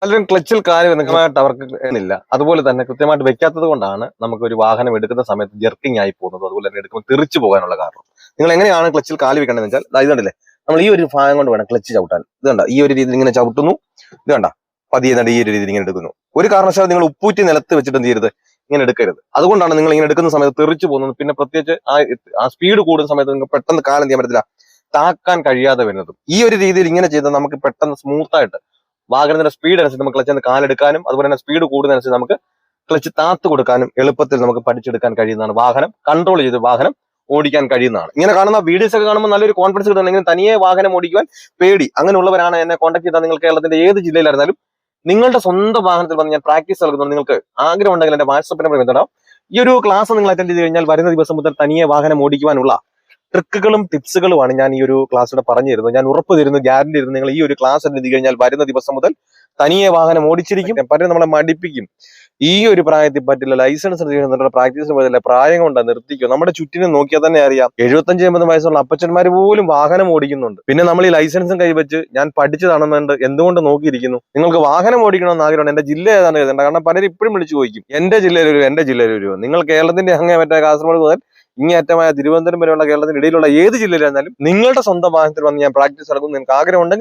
പലരും ക്ലച്ചിൽ കാല് കൃത്യമായിട്ട് അവർക്ക് ഇല്ല. അതുപോലെ തന്നെ കൃത്യമായിട്ട് വെക്കാത്തത് കൊണ്ടാണ് നമുക്ക് ഒരു വാഹനം എടുക്കുന്ന സമയത്ത് ജെർക്കിംഗ് ആയി പോകുന്നത്, അതുപോലെ തന്നെ എടുക്കുമ്പോൾ തെറിച്ചു പോകാനുള്ള കാരണം. നിങ്ങൾ എങ്ങനെയാണ് ക്ലച്ചിൽ കാല് വെക്കേണ്ടതെന്ന് വെച്ചാൽ ഇത് കണ്ടില്ലേ, നമ്മൾ ഈ ഒരു ഭാഗം കൊണ്ട് വേണം ക്ലച്ച് ചവിട്ടാൻ. ഇത് കണ്ട ഈ ഒരു രീതിയിൽ ഇങ്ങനെ ചവിട്ടുന്നു, ഇത് കണ്ട പതിയെ ഈ ഒരു രീതിയിൽ ഇങ്ങനെ എടുക്കുന്നു. ഒരു കാരണവശാലും നിങ്ങൾ ഉപ്പൂറ്റി നിലത്ത് വെച്ചിട്ട് എന്ത് ചെയ്യരുത്, ഇങ്ങനെ എടുക്കരുത്. അതുകൊണ്ടാണ് നിങ്ങൾ ഇങ്ങനെ എടുക്കുന്ന സമയത്ത് തെറിച്ചു പോകുന്നത്. പിന്നെ പ്രത്യേകിച്ച് ആ സ്പീഡ് കൂടുന്ന സമയത്ത് നിങ്ങൾക്ക് പെട്ടെന്ന് കാലം ചെയ്യാൻ പറ്റത്തില്ല, താക്കാൻ കഴിയാതെ വരുന്നതും. ഈ ഒരു രീതിയിൽ ഇങ്ങനെ ചെയ്താൽ നമുക്ക് പെട്ടെന്ന് സ്മൂത്ത് ആയിട്ട് വാഹനത്തിന്റെ സ്പീഡ് അനുസരിച്ച് നമുക്ക് ക്ലച്ചിൽ കാലെടുക്കാനും അതുപോലെ തന്നെ സ്പീഡ് കൂടുന്നതനുസരിച്ച് നമുക്ക് ക്ലച്ച് താത്ത് കൊടുക്കാനും എളുപ്പത്തിൽ നമുക്ക് പഠിച്ചെടുക്കാൻ കഴിയുന്നതാണ്. വാഹനം കൺട്രോൾ ചെയ്ത് വാഹനം ഓടിക്കാൻ കഴിയുന്നതാണ്. ഇങ്ങനെ കാണുന്ന വീഡിയോസ് ഒക്കെ കാണുമ്പോൾ നല്ലൊരു കോൺഫിഡൻസ് കിട്ടുന്നെങ്കിൽ തനിയെ വാഹനം ഓടിക്കുവാൻ പേടി അങ്ങനെയുള്ളവരാണ് എന്നെ കോൺടാക്ട് ചെയ്താൽ നിങ്ങൾ കേരളത്തിന്റെ ഏത് ജില്ലയിലായിരുന്നാലും നിങ്ങളുടെ സ്വന്തം വാഹനത്തിൽ വന്ന് ഞാൻ പ്രാക്ടീസ് നൽകുന്നത്. നിങ്ങൾക്ക് ആഗ്രഹം ഉണ്ടെങ്കിൽ എന്റെ വാട്സപ്പ് നമ്പർ ബന്ധപ്പെടാം. ഈ ഒരു ക്ലാസ് നിങ്ങൾ അറ്റൻഡ് ചെയ്ത് കഴിഞ്ഞാൽ വരുന്ന ദിവസം മുതൽ തനിയെ വാഹനം ഓടിക്കുവാനുള്ള ട്രിക്കുകളും ടിപ്സുകളുമാണ് ഞാൻ ഈ ഒരു ക്ലാസ്സിലൂടെ പറഞ്ഞു തരുന്നത്. ഞാൻ ഉറപ്പ് തരുന്നു, ഗ്യാരണ്ടി തരുന്നു, നിങ്ങൾ ഈ ഒരു ക്ലാസ് അറ്റൻഡ് ചെയ്ത് കഴിഞ്ഞാൽ വരുന്ന ദിവസം മുതൽ തനിയെ വാഹനം ഓടിച്ചിരിക്കും. പലരും നമ്മളെ മടിപ്പിക്കും, ഈ ഒരു പ്രായത്തിൽ പറ്റില്ല, ലൈസൻസ് പ്രാക്ടീസിന് പോയതല്ല, പ്രായം കൊണ്ടാ നിർത്തിക്കും. നമ്മുടെ ചുറ്റിനും നോക്കിയാൽ തന്നെ അറിയാം, 75-80 വയസ്സുള്ള അപ്പച്ചന്മാർ പോലും വാഹനം ഓടിക്കുന്നുണ്ട്. പിന്നെ നമ്മൾ ഈ ലൈസൻസും കൈവച്ച് ഞാൻ പഠിച്ചതാണെന്നുണ്ട് എന്തുകൊണ്ട് നോക്കിയിരിക്കുന്നു? നിങ്ങൾക്ക് വാഹനം ഓടിക്കണമെന്ന് ആഗ്രഹമുണ്ട്, എന്റെ ജില്ല ഏതാണ് എഴുതേണ്ട. കാരണം പലരും ഇപ്പോഴും വിളിച്ചു ചോദിക്കും, എന്റെ ജില്ലയിൽ ഒരു നിങ്ങൾ കേരളത്തിന്റെ അങ്ങേ മറ്റേ കാസർഗോഡ് മുതൽ ഇങ്ങേയറ്റമായ തിരുവനന്തപുരം വരെയുള്ള കേരളത്തിന്റെ ഇടയിലുള്ള ഏത് ജില്ലയിലായിരുന്നാലും നിങ്ങളുടെ സ്വന്തം വാഹനത്തിൽ വന്ന് ഞാൻ പ്രാക്ടീസ് നടക്കും. നിങ്ങൾക്ക് ആഗ്രഹം ഉണ്ടെങ്കിൽ